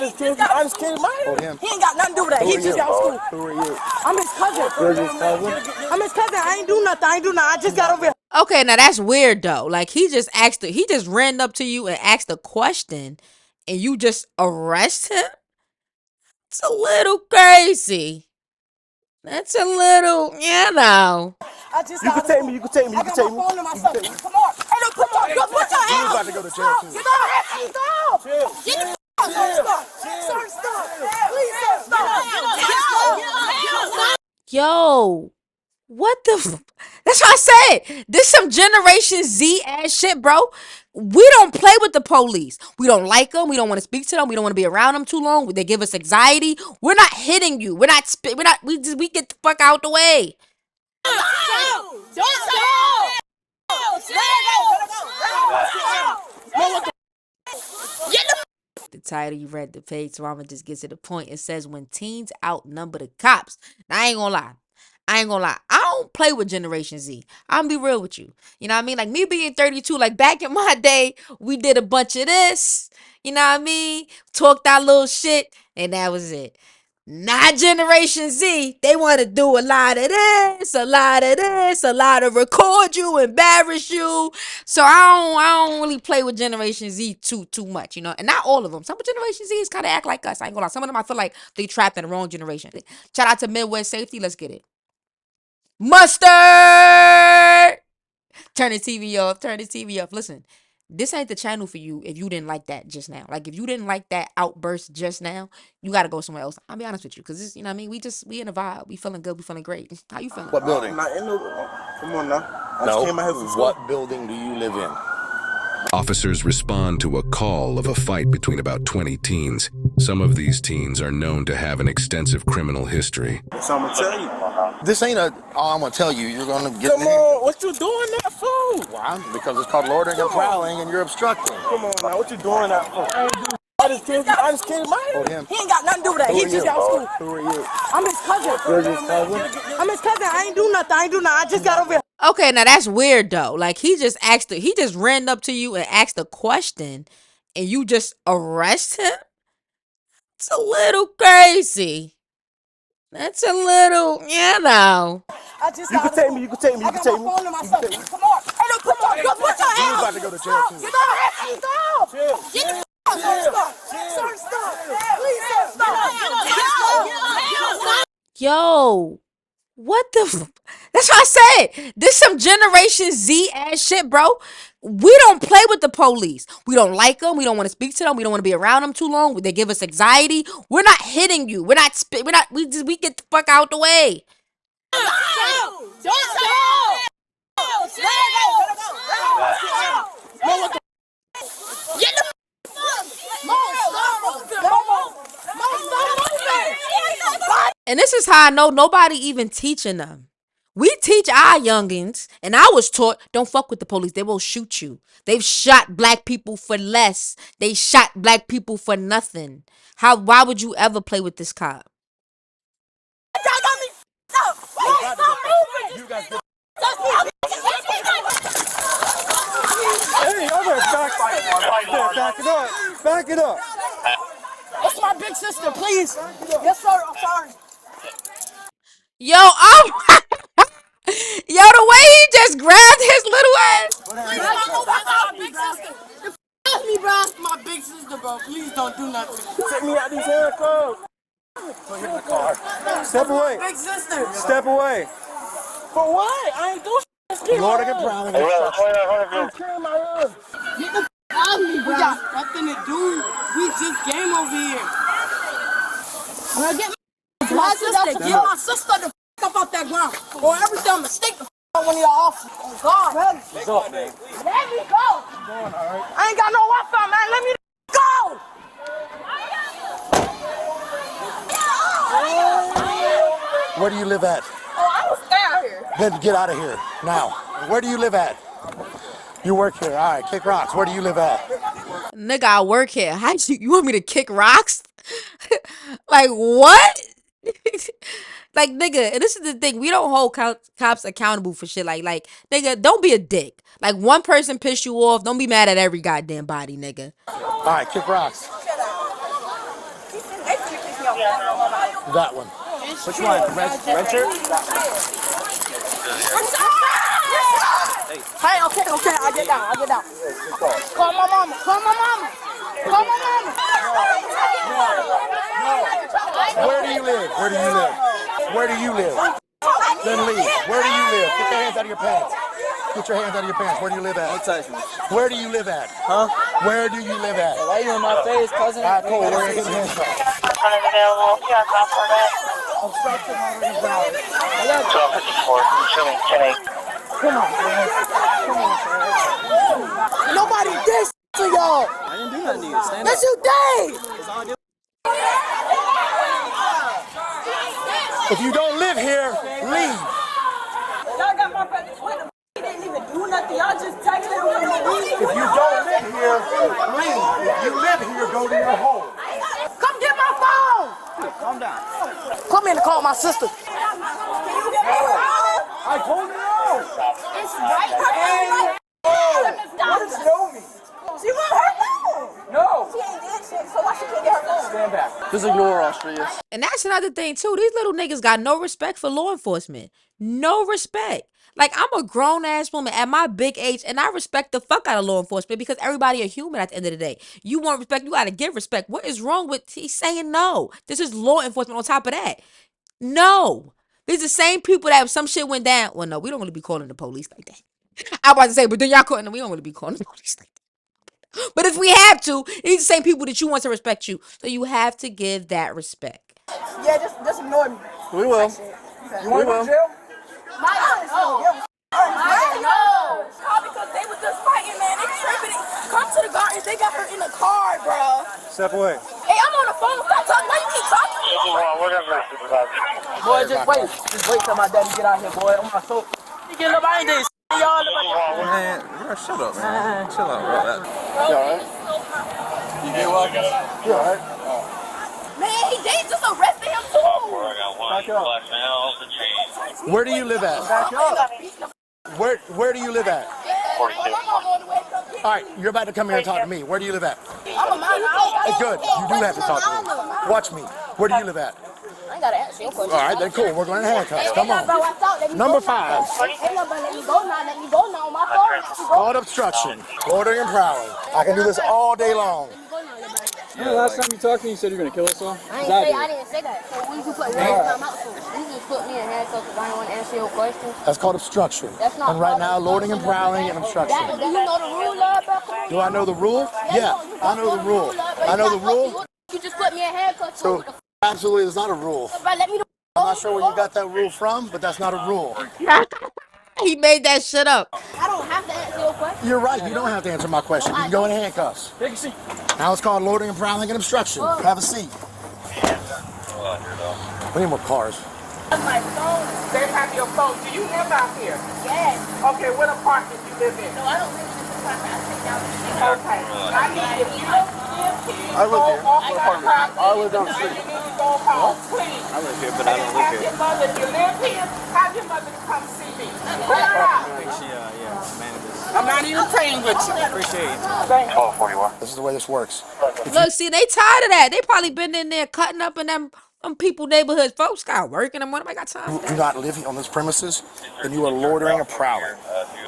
just killed my Oh, him. He ain't got nothing to do with that. He just got school. Who are you? I'm his cousin. You're his cousin? I'm his cousin. I ain't do nothing. I just got over here. Okay, now that's weird though. Like he just ran up to you and asked a question and you just arrest him? It's a little crazy. That's a little, you know. I just You can take me. You can take me. You can take me. phone to myself. Come on. Hey, no, come on. Go put your hands. You about to go to jail too. Stop. Get Stop. Please stop. Yo, what the that's what I said. This some Generation Z ass shit, bro. We don't play with the police. We don't like them. We don't want to speak to them. We don't want to be around them too long. They give us anxiety. We're not hitting you. We get the fuck out the way. The title you read the page, so I'ma just get to the point. It says when teens outnumber the cops. Now I ain't gonna lie. I don't play with Generation Z. I'm be real with you. You know what I mean? Like me being 32, like back in my day, we did a bunch of this. You know what I mean? Talked our little shit, and that was it. Not Generation Z. They want to do a lot of this, a lot of record you, embarrass you. So I don't really play with Generation Z too much, you know. And not all of them. Some of Generation Z is kind of act like us. I ain't gonna lie. Some of them I feel like they trapped in the wrong generation. Shout out to Midwest Safety. Let's get it. Mustard! Turn the TV off. Listen, this ain't the channel for you if you didn't like that just now. Like, if you didn't like that outburst just now, you got to go somewhere else. I'll be honest with you, because this, you know what I mean? We in a vibe. We feeling good. We feeling great. How you feeling? What building? Not in the... Come on now. I No. came out here for What building do you live in? Officers respond to a call of a fight between about 20 teens. Some of these teens are known to have an extensive criminal history. So I'm going to tell you. This ain't a, I'm going to tell you, you're going to get Come on, what you doing that for? Why? Because it's called loitering and prowling and you're obstructing. Come on now, what you doing that for? I just killed my Oh, him. He ain't got nothing to do with that. He just got school. Who are you? I'm his cousin. You're his cousin? I'm his cousin. I ain't do nothing. I just got over here. Okay, now that's weird though. Like he just ran up to you and asked a question and you just arrest him? It's a little crazy. That's a little, you know. You can take me. You can take me. Phone to myself. Come on. Hey, no, come on. Go put your hands. You about to go to jail too. Stop. Please stop. Yo, what the that's what I said. This some Generation Z ass shit, bro. We don't play with the police. We don't like them. We don't want to speak to them. We don't want to be around them too long. They give us anxiety. We're not hitting you. We get the fuck out the way. And this is how I know nobody even teaching them. We teach our youngins, and I was taught, don't fuck with the police. They will shoot you. They've shot black people for less. They shot black people for nothing. Why would you ever play with this cop? Hey, back it up. It's my big sister, please. Yes, sir. I'm sorry. Yo, yo, the way he just grabbed his little ass. Me, bro. My big sister, bro. Please don't do nothing. Take me out these handcuffs. Put him in the car. Step away. Big sister. Step away. For what? I ain't do shit. Lotta get prowling. I'm carrying my arm. Get the out of me, bro. We got nothing to do. We just game over here. I'm gonna get my sister. Get my sister the up off that ground. Or everything I'm gonna stick the on one of y'all off. Oh, God. Let me go. I ain't got no Wi-Fi, man. Let me go. Where do you live at? Oh, I will stay out here. Then get out of here now. Where do you live at? You work here. All right, kick rocks. Where do you live at? Nigga, I work here. You want me to kick rocks? Like what? Like nigga, and this is the thing. We don't hold cops accountable for shit. Like nigga, don't be a dick. Like one person piss you off, don't be mad at every goddamn body, nigga. All right, kick rocks. That one. Which one? Red shirt? Hey, okay, I get down. Call my mama. Where do you live? Where do you live? Then leave. Where do you live? Get your hands out of your pants. Where do you live at? Don't touch me. Where do you live at? Huh? Where do you live at? Why you in my face, cousin? All right, cool. We're going to get your hands up. Obstruction already valid. 1254, Come on. Nobody did to y'all. I didn't do nothing to you. Stand Yes, up. you did. If you don't live here, leave. Y'all got my brother. He didn't even do nothing. Y'all just texted him when you leave. If you don't live here, leave. If you live here, go to your home. Come get my phone. Calm down. Come in and call my sister. I told you no. It's right. What does no mean? She want her phone. No. She ain't did shit, so why she can't get her phone? Stand back. Just ignore Australia. And that's another thing too. These little niggas got no respect for law enforcement. No respect. Like, I'm a grown ass woman at my big age, and I respect the fuck out of law enforcement because everybody a human at the end of the day. You want respect, you gotta give respect. What is wrong with he's saying no? This is law enforcement on top of that. No. These the same people that if some shit went down. Well, no, we don't really be calling the police like that. I was about to say, but then y'all couldn't. We don't really be calling the police like that. But if we have to, these the same people that you want to respect you. So you have to give that respect. Yeah, just ignore me. We will. You want to go to jail? No. Because they was just fighting, man. They tripping. Come to the gardens. They got her in the car, bro. Step away. Hey, I'm on the phone. Stop talking. Why you keep talking? Boy, just wait. Just wait till my daddy get out here, boy. On my soap. You get up, I ain't did y'all. Man, bro, shut up, man. Chill out, bro. You alright? You get walking? You alright? Man, they just arrested him too. Back up. Where do you live at? Where do you live at? 42. Alright, you're about to come here and talk to me. Where do you live at? I'm a man. Good. You do have to talk to me. Watch me. Where do you live at? I ain't gotta answer your question. Alright, then cool. We're going to handcuffs. Come on. Number 5. Hey, no, but let me go now. My phone. Called obstruction. Loitering and prowling. I can do this all day long. Yeah, last time you talked to me, you said you were going to kill us all? I didn't say that. So when you put me in out, you just put me in handcuffs because I don't want to answer your question. That's called obstruction. That's not And right now, loitering and prowling and obstruction. Do you know the rule, bro? Do I know the rule? Yeah, I know the rule. I know the rule. You just put me in handcuffs. So, absolutely, it's not a rule. Let me know. I'm not sure where you got that rule from, but that's not a rule. He made that shit up. I don't have to answer your question. You're right. You don't have to answer my question. You can go in handcuffs. Take a seat. Now it's called loitering and prowling and obstruction. Have a seat. We need more cars. My phone. They have your phone. Do you live out here? Yes. Okay, what apartment do you live in? No, I don't live in this apartment. I take down the street. Okay. I need if you live here, I live here. go off the property. I live down the street. You need to go home, please. I live here, but I don't live Have here. your mother, if you live here, have your mother to come see me. Pull her out. I'm not even playing with you. Appreciate it. Thank you. 1241. This is the way this works. Look, see, they tired of that. They probably been in there cutting up in them people neighborhoods. Folks got working and nobody got time. You do not live on this premises, then you are loitering and prowling,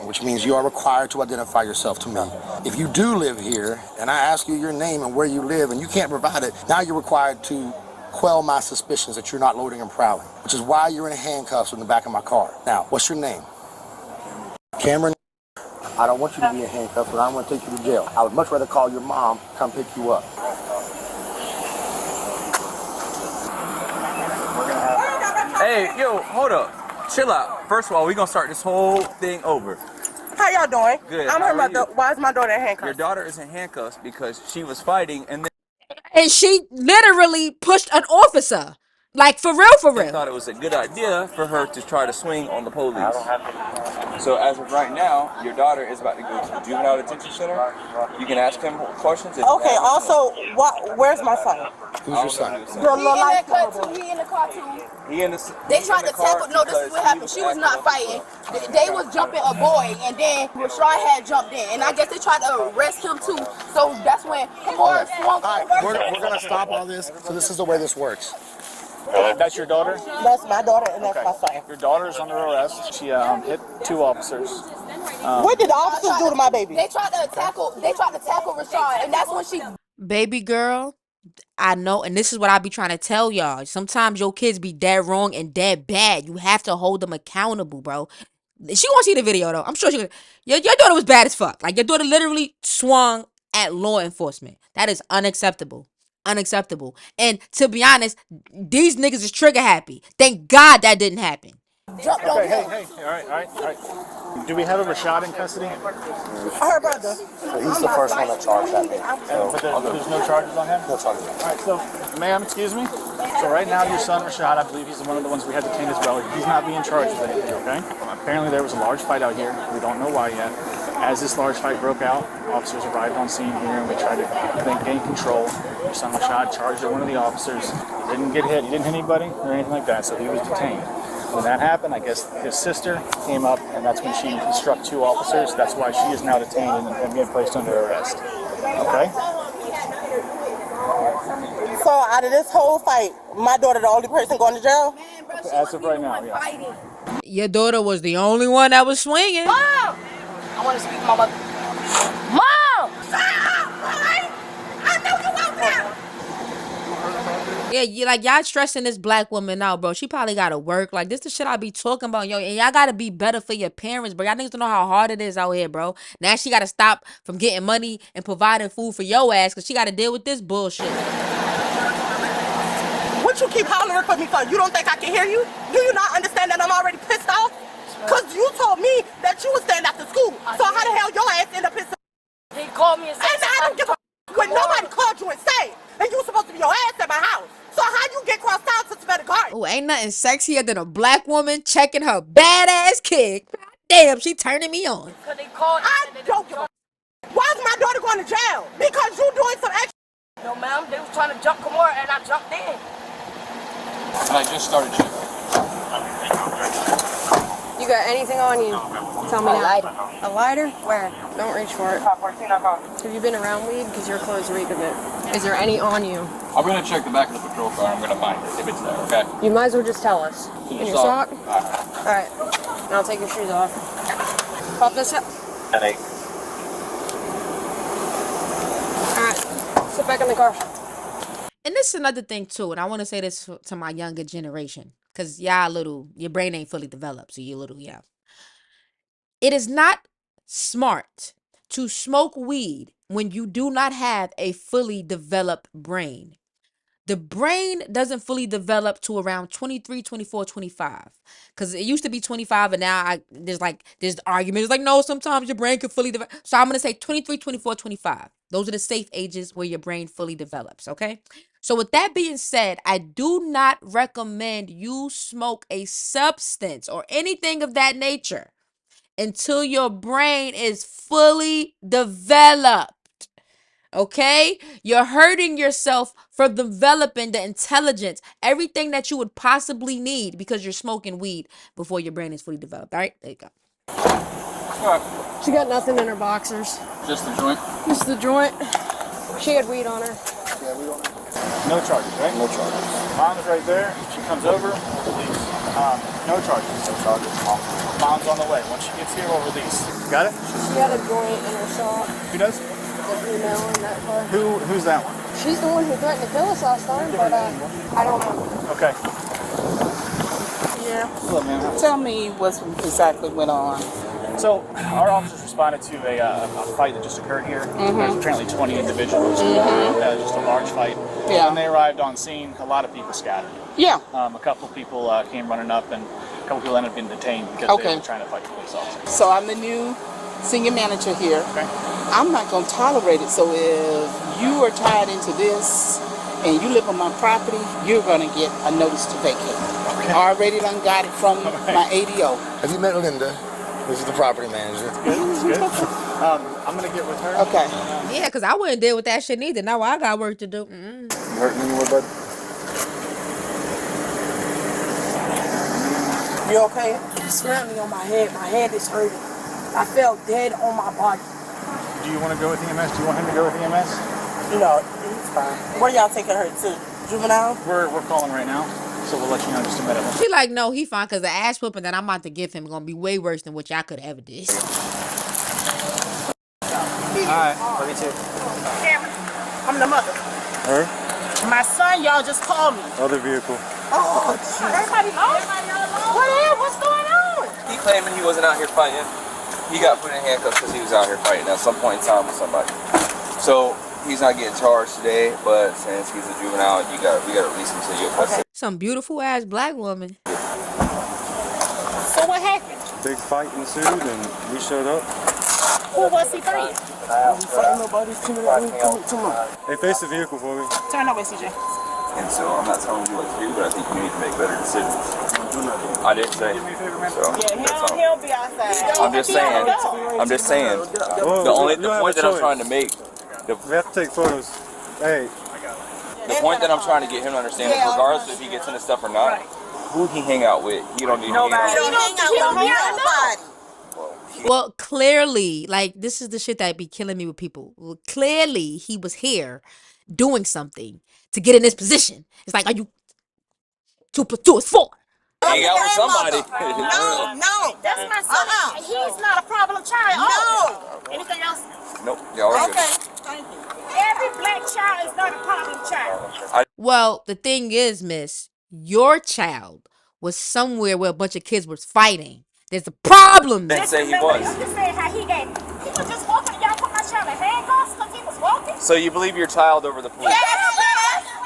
which means you are required to identify yourself to me. If you do live here, and I ask you your name and where you live, and you can't provide it, now you're required to quell my suspicions that you're not loitering and prowling, which is why you're in handcuffs in the back of my car. Now, what's your name? Cameron. I don't want you to be in handcuffs, but I don't want to take you to jail. I would much rather call your mom, come pick you up. Hey, yo, hold up. Chill out. First of all, we're going to start this whole thing over. How y'all doing? Good. I'm How her are mother. you? Why is my daughter in Your handcuffs? daughter is in handcuffs because she was fighting and then And she literally pushed an officer. Like, for real, for they real. thought it was a good idea for her to try to swing on the police. So as of right now, your daughter is about to go to the juvenile detention center. You can ask him questions. Okay. Also, where's my son? Who's your son? He in that car too. He in the car too. They tried to tackle. No, this is what happened. She was not fighting. They was jumping a boy, and then Rashad had jumped in, and I guess they tried to arrest him too. So that's when Horace swung over. We're gonna stop all this. So this is the way this works. That's your daughter? That's my daughter, and that's my son. Your daughter is under arrest. She hit 2 officers. What did the officers do to my baby? They tried to tackle Rashad, and that's when she. Baby girl, I know, and this is what I be trying to tell y'all. Sometimes your kids be dead wrong and dead bad. You have to hold them accountable, bro. She won't see the video though. I'm sure she. Your daughter was bad as fuck. Like your daughter literally swung at law enforcement. That is unacceptable. Unacceptable. And to be honest, these niggas is trigger happy. Thank God that didn't happen. Okay, hey, all right. Do we have a Rashad in custody? Her brother. So he's the first one that charged that man. But there's no charges on him? No charges. All right, so, ma'am, excuse me? So right now your son Rashad, I believe he's one of the ones we had detained as well. He's not being charged with anything, okay? Apparently there was a large fight out here. We don't know why yet. As this large fight broke out, officers arrived on scene here and we tried to gain control. Your son Rashad charged at one of the officers. He didn't get hit. He didn't hit anybody or anything like that, so he was detained. When that happened, I guess his sister came up, and that's when she struck 2 officers. That's why she is now detained and being placed under arrest. Okay? So out of this whole fight, my daughter the only person going to jail? As of right now, yeah. Your daughter was the only one that was swinging. Mom! I want to speak to my mother. Mom! I know you out there! Yeah, y'all stressing this black woman out, bro. She probably gotta work. Like, this the shit I be talking about, yo. And y'all gotta be better for your parents, bro. Y'all niggas don't know how hard it is out here, bro. Now she gotta stop from getting money and providing food for your ass because she gotta deal with this bullshit. What you keep hollering for me for? You don't think I can hear you? Do you not understand that I'm already pissed off? Because you told me that you would stand after school. So how the hell your ass end up pissed off? He called me and said, And I don't give a when nobody called you and say, and you supposed to be your ass at my house. So how you get crossed out to better guard? Oh, ain't nothing sexier than a black woman checking her badass kid. God damn, she turning me on. Because they called. I don't give a Why is my daughter going to jail? Because you doing some extra. No, ma'am, they was trying to jump Kamora and I jumped in. I just started shooting. You got anything on you? Tell me now. A lighter? Where? Don't reach for it. Have you been around weed? Because your clothes reek of it. Is there any on you? I'm going to check the back of the patrol car. I'm going to find it if it's there, okay? You might as well just tell us. In In your your sock? sock? Alright. Now take your shoes off. Pop this up. Alright. Alright. Sit back in the car. And this is another thing too, and I want to say this to my younger generation, because your brain ain't fully developed, so you little, yeah. It is not smart to smoke weed when you do not have a fully developed brain. The brain doesn't fully develop to around 23, 24, 25. Because it used to be 25, and now there's arguments. Like, no, sometimes your brain can fully develop. So I'm going to say 23, 24, 25. Those are the safe ages where your brain fully develops, okay? So with that being said, I do not recommend you smoke a substance or anything of that nature until your brain is fully developed. Okay? You're hurting yourself from developing the intelligence, everything that you would possibly need because you're smoking weed before your brain is fully developed. All right? There you go. Alright. She got nothing in her boxers. Just the joint? Just the joint. She had weed on her. No charges, right? No charges. Mom's right there. She comes over, release. No charges. No charges. Mom's on the way. Once she gets here, we'll release. Got it? She had a joint in her sock. Who does? The female in that car. Who's that one? She's the one who threatened to kill us last time, but I don't know. Okay. Yeah. Hello, man. Tell me what exactly went on. So, our officers responded to a fight that just occurred here. There's apparently 20 individuals. Just a large fight. Yeah. When they arrived on scene, a lot of people scattered. Yeah. A couple people came running up, and a couple people ended up being detained because they were trying to fight the police officers. So I'm the new senior manager here. Okay. I'm not going to tolerate it. So if you are tied into this and you live on my property, you're going to get a notice to vacate. Okay. I already done got it from my ADO. Have you met Linda? This is the property manager. It's good. I'm going to get with her. Okay. Yeah, because I wouldn't deal with that shit neither. Now I got work to do. You hurting anywhere, bud? You okay? He slammed me on my head. My head is hurting. I fell dead on my body. Do you want to go with EMS? Do you want him to go with EMS? No, he's fine. Where y'all taking her to? Juvenile? We're calling right now, so we'll let you know in just a minute. She like, no, he fine, because the ass whooping that I'm about to give him is going to be way worse than what y'all could ever did. Alright, love you too. I'm the mother. Her? My son, y'all just called me. Other vehicle. Oh, everybody lost? What's going on? He claiming he wasn't out here fighting. He got put in handcuffs because he was out here fighting at some point in time with somebody. So he's not getting charged today, but since he's a juvenile, we gotta release him to your custody. Some beautiful ass black woman. So what happened? Big fight ensued and we showed up. Who was he fighting? Fighting nobody. Come on. They faced the vehicle for me. Turn over, CJ. And so I'm not telling you what to do, but I think you need to make better decisions. I didn't say. So Yeah, he'll be outside. I'm just saying. Well, The you have point a that I'm choice. trying to make. We have to take photos. Hey, The point that I'm trying to get him to understand is, regardless if he gets into stuff or not, who he hang out with, he don't need to hang out with. Well, clearly, like, this is the shit that be killing me with people. Well, clearly, he was here doing something to get in this position. It's like, are you 2 + 2 is 4? Hang out with somebody. No, that's my son. He's not a problem child. No. Anything else? Nope. Y'all are good. Thank you. Every black child is not a problem child. Well, the thing is, miss, your child was somewhere where a bunch of kids was fighting. There's a problem. Didn't say he was. You just said how he was just walking and y'all put my child in handcuffs because he was walking. So you believe your child over the police? You damn right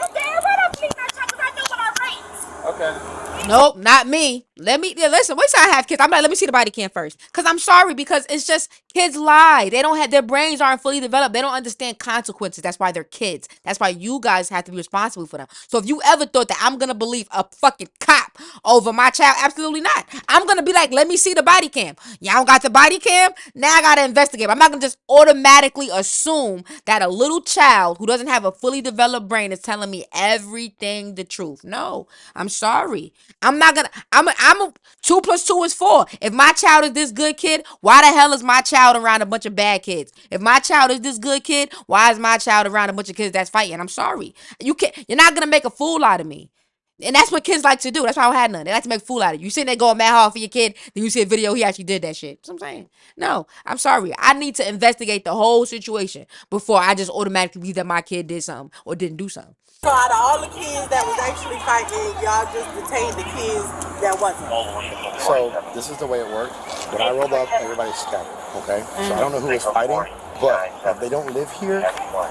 I believe my child because I know what I raised. Okay. Nope, not me. Listen, wait till I have kids. I'm like, let me see the body cam first. Because I'm sorry, because it's just kids lie. They don't have, their brains aren't fully developed. They don't understand consequences. That's why they're kids. That's why you guys have to be responsible for them. So if you ever thought that I'm going to believe a fucking cop over my child, absolutely not. I'm going to be like, let me see the body cam. Y'all don't got the body cam? Now I got to investigate. I'm not going to just automatically assume that a little child who doesn't have a fully developed brain is telling me everything the truth. No, I'm sorry. I'm not gonna. I'm a 2 + 2 is 4. If my child is this good kid, why the hell is my child around a bunch of bad kids? If my child is this good kid, why is my child around a bunch of kids that's fighting? I'm sorry. You're not gonna make a fool out of me. And that's what kids like to do. That's why I don't have none. They like to make a fool out of you. You sitting there going mad hard for your kid, then you see a video, he actually did that shit. That's what I'm saying. No, I'm sorry. I need to investigate the whole situation before I just automatically believe that my kid did something or didn't do something. So out of all the kids that was actually fighting, y'all just detained the kids that wasn't. So this is the way it worked. When I rolled up, everybody scattered. Okay. So I don't know who was fighting, but if they don't live here,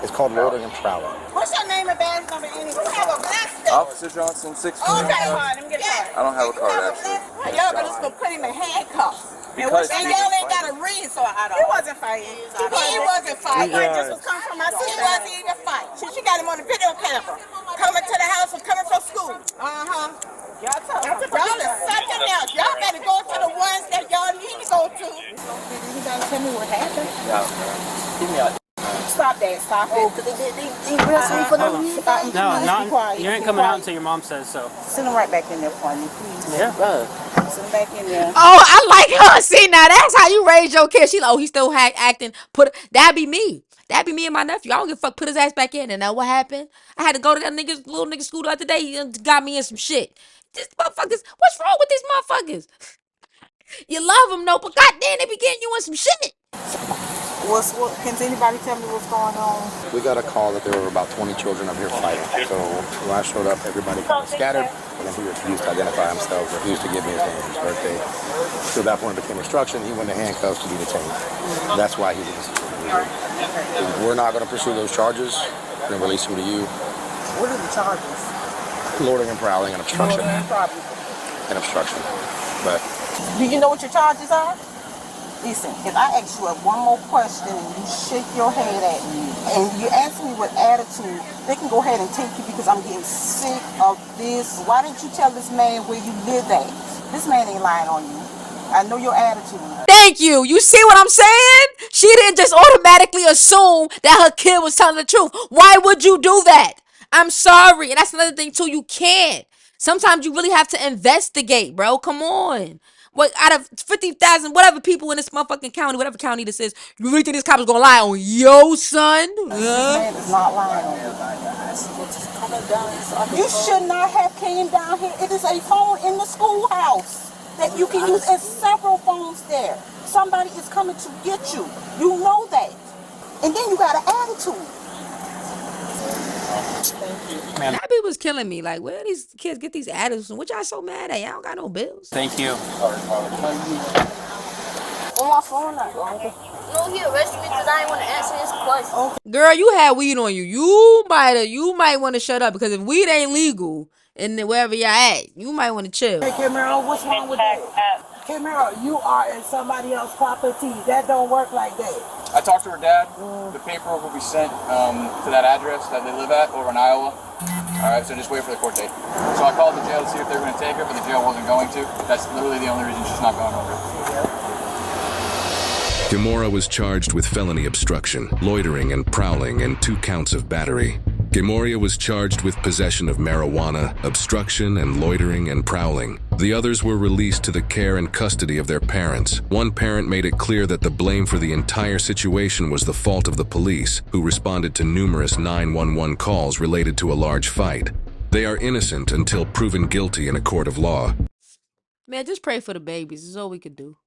it's called loitering and prowling. What's your name and badge number anyway? You have a black stick. Officer Johnson, 16. Okay, let me get a card. I don't have a card actually. Y'all gonna just put him in handcuffs. Because And y'all ain't got a reason, so I don't. He wasn't fighting. He wasn't fighting. He just was coming from my sister. He wasn't even fighting. She got him on the video camera. Coming to the house and coming from school. Y'all tell him. Y'all is something else. Y'all gotta go to the ones that y'all need to go to. You gotta tell me what happened. Give me out. Stop that. Stop it. No, you ain't coming out until your mom says so. Send him right back in there for me, please. Yeah. Send him back in there. Oh, I like her. See, now that's how you raise your kid. She like, oh, he's still acting. That'd be me. That'd be me and my nephew. I don't give a fuck. Put his ass back in. And now what happened? I had to go to that little nigga school the other day. He got me in some shit. These motherfuckers. What's wrong with these motherfuckers? You love them, no, but goddamn, they be getting you in some shit. Can anybody tell me what's going on? We got a call that there were about 20 children up here fighting. So when I showed up, everybody kind of scattered, and then he refused to identify himself, refused to give me his name, his birthday. So at that point it became instruction. He went to handcuffs to be detained. That's why he's in this situation. We're not going to pursue those charges. We're going to release him to you. What are the charges? Loitering and prowling and obstruction. And obstruction. But do you know what your charges are? Listen, if I ask you one more question and you shake your head at me and you ask me with attitude, they can go ahead and take you because I'm getting sick of this. Why didn't you tell this man where you live at? This man ain't lying on you. I know your attitude. Thank you. You see what I'm saying? She didn't just automatically assume that her kid was telling the truth. Why would you do that? I'm sorry. And that's another thing too. You can't. Sometimes you really have to investigate, bro. Come on. What out of 50,000, whatever people in this motherfucking county, whatever county this is, you really think this cop is gonna lie on yo son? This man is not lying on you. You should not have came down here. It is a phone in the schoolhouse that you can use, and several phones there. Somebody is coming to get you. You know that. And then you got an attitude. Man, that bitch was killing me. Like, where these kids get these attitudes? What y'all so mad at? Y'all don't got no bills. Thank you. On my phone, not going. No, he arrested me because I didn't want to answer his question. Girl, you had weed on you. You might want to shut up, because if weed ain't legal and wherever y'all at, you might want to chill. Hey, Camaro, what's wrong with that? Camaro, you are in somebody else's property. That don't work like that. I talked to her dad. The paperwork will be sent to that address that they live at over in Iowa. All right, so just wait for the court date. So I called the jail to see if they were going to take her, but the jail wasn't going to. That's literally the only reason she's not going over. Gamora was charged with felony obstruction, loitering and prowling, and 2 counts of battery. Gamoria was charged with possession of marijuana, obstruction, and loitering and prowling. The others were released to the care and custody of their parents. One parent made it clear that the blame for the entire situation was the fault of the police, who responded to numerous 911 calls related to a large fight. They are innocent until proven guilty in a court of law. Man, just pray for the babies. That's all we could do.